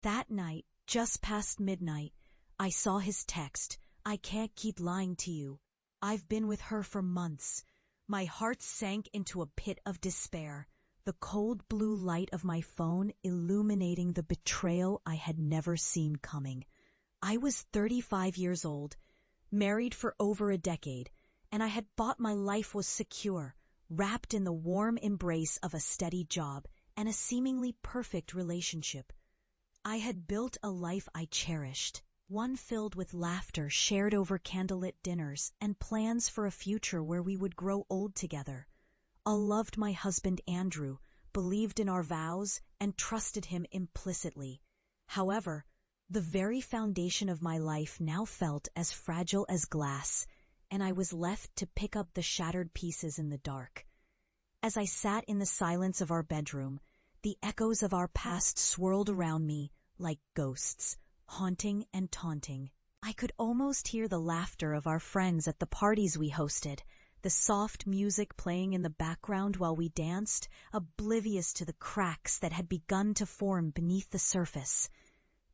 That night, just past midnight, I saw his text. I can't keep lying to you. I've been with her for months. My heart sank into a pit of despair, the cold blue light of my phone illuminating the betrayal I had never seen coming. I was 35 years old, married for over a decade, and I had thought my life was secure, wrapped in the warm embrace of a steady job and a seemingly perfect relationship. I had built a life I cherished, one filled with laughter shared over candlelit dinners and plans for a future where we would grow old together. I loved my husband Andrew, believed in our vows, and trusted him implicitly. However, the very foundation of my life now felt as fragile as glass, and I was left to pick up the shattered pieces in the dark. As I sat in the silence of our bedroom, the echoes of our past swirled around me like ghosts, haunting and taunting. I could almost hear the laughter of our friends at the parties we hosted, the soft music playing in the background while we danced, oblivious to the cracks that had begun to form beneath the surface.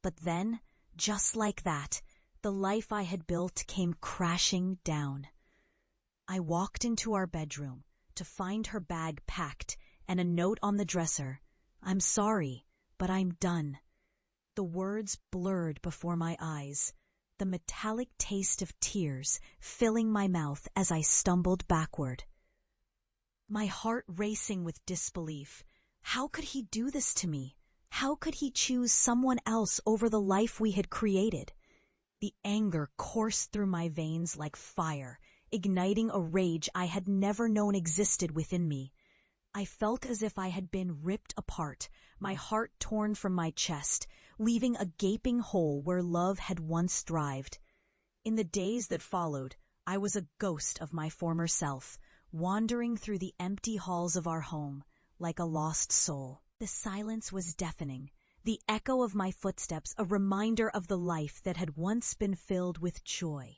But then, just like that, the life I had built came crashing down. I walked into our bedroom to find her bag packed and a note on the dresser. "I'm sorry, but I'm done." The words blurred before my eyes, the metallic taste of tears filling my mouth as I stumbled backward. My heart racing with disbelief. How could he do this to me? How could he choose someone else over the life we had created? The anger coursed through my veins like fire, igniting a rage I had never known existed within me. I felt as if I had been ripped apart, my heart torn from my chest, leaving a gaping hole where love had once thrived. In the days that followed, I was a ghost of my former self, wandering through the empty halls of our home, like a lost soul. The silence was deafening, the echo of my footsteps a reminder of the life that had once been filled with joy.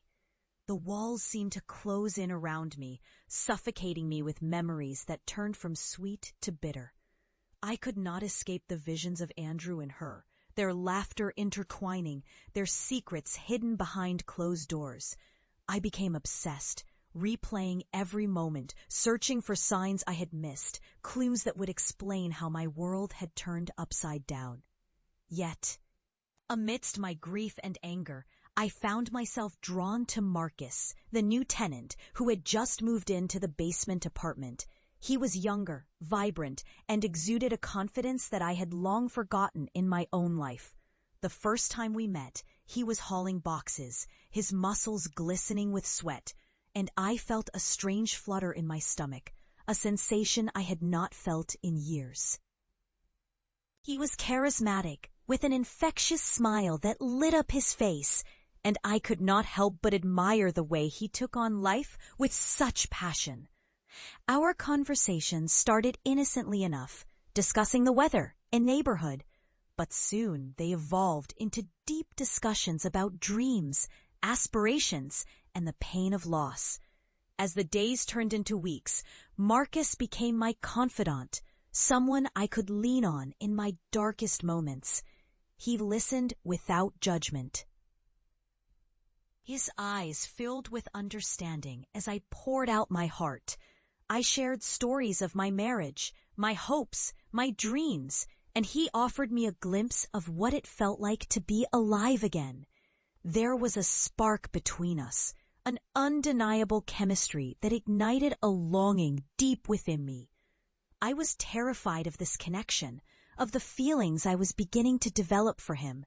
The walls seemed to close in around me, suffocating me with memories that turned from sweet to bitter. I could not escape the visions of Andrew and her, their laughter intertwining, their secrets hidden behind closed doors. I became obsessed, replaying every moment, searching for signs I had missed, clues that would explain how my world had turned upside down. Yet, amidst my grief and anger, I found myself drawn to Marcus, the new tenant who had just moved into the basement apartment. He was younger, vibrant, and exuded a confidence that I had long forgotten in my own life. The first time we met, he was hauling boxes, his muscles glistening with sweat, and I felt a strange flutter in my stomach, a sensation I had not felt in years. He was charismatic, with an infectious smile that lit up his face, and I could not help but admire the way he took on life with such passion. Our conversation started innocently enough, discussing the weather and neighborhood, but soon they evolved into deep discussions about dreams, aspirations, and the pain of loss. As the days turned into weeks, Marcus became my confidant, someone I could lean on in my darkest moments. He listened without judgment. His eyes filled with understanding as I poured out my heart. I shared stories of my marriage, my hopes, my dreams, and he offered me a glimpse of what it felt like to be alive again. There was a spark between us, an undeniable chemistry that ignited a longing deep within me. I was terrified of this connection, of the feelings I was beginning to develop for him,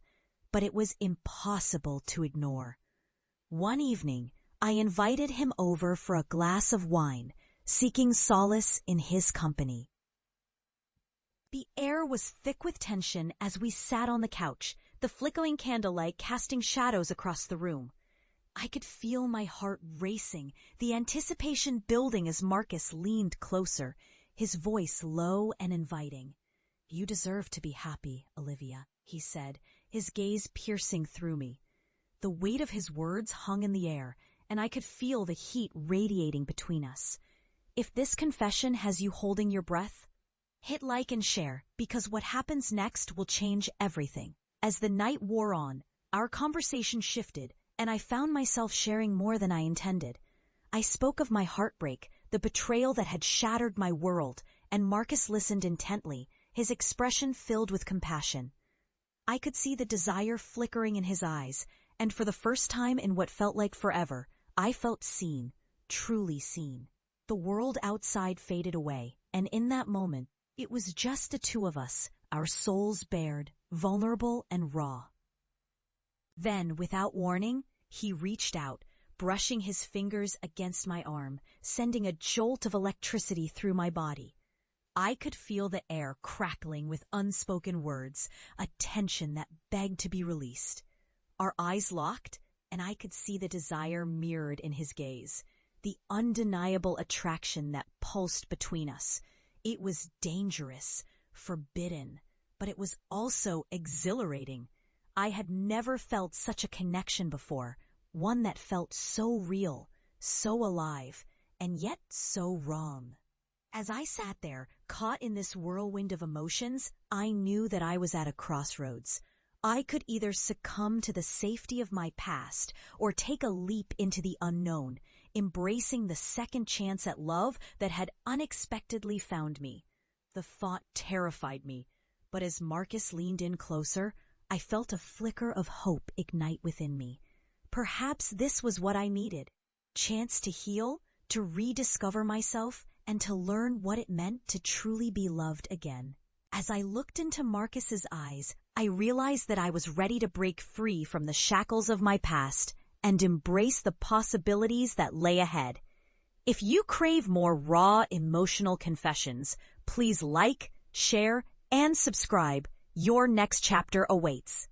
but it was impossible to ignore. One evening, I invited him over for a glass of wine, seeking solace in his company. The air was thick with tension as we sat on the couch, the flickering candlelight casting shadows across the room. I could feel my heart racing, the anticipation building as Marcus leaned closer, his voice low and inviting. "You deserve to be happy, Olivia," he said, his gaze piercing through me. The weight of his words hung in the air, and I could feel the heat radiating between us. If this confession has you holding your breath, hit like and share, because what happens next will change everything. As the night wore on, our conversation shifted, and I found myself sharing more than I intended. I spoke of my heartbreak, the betrayal that had shattered my world, and Marcus listened intently, his expression filled with compassion. I could see the desire flickering in his eyes, and for the first time in what felt like forever, I felt seen, truly seen. The world outside faded away, and in that moment, it was just the two of us, our souls bared, vulnerable and raw. Then, without warning, he reached out, brushing his fingers against my arm, sending a jolt of electricity through my body. I could feel the air crackling with unspoken words, a tension that begged to be released. Our eyes locked, and I could see the desire mirrored in his gaze, the undeniable attraction that pulsed between us. It was dangerous, forbidden, but it was also exhilarating. I had never felt such a connection before, one that felt so real, so alive, and yet so wrong. As I sat there, caught in this whirlwind of emotions, I knew that I was at a crossroads. I could either succumb to the safety of my past or take a leap into the unknown, embracing the second chance at love that had unexpectedly found me. The thought terrified me, but as Marcus leaned in closer, I felt a flicker of hope ignite within me. Perhaps this was what I needed. Chance to heal, to rediscover myself, and to learn what it meant to truly be loved again. As I looked into Marcus's eyes, I realized that I was ready to break free from the shackles of my past and embrace the possibilities that lay ahead. If you crave more raw, emotional confessions, please like, share, and subscribe. Your next chapter awaits.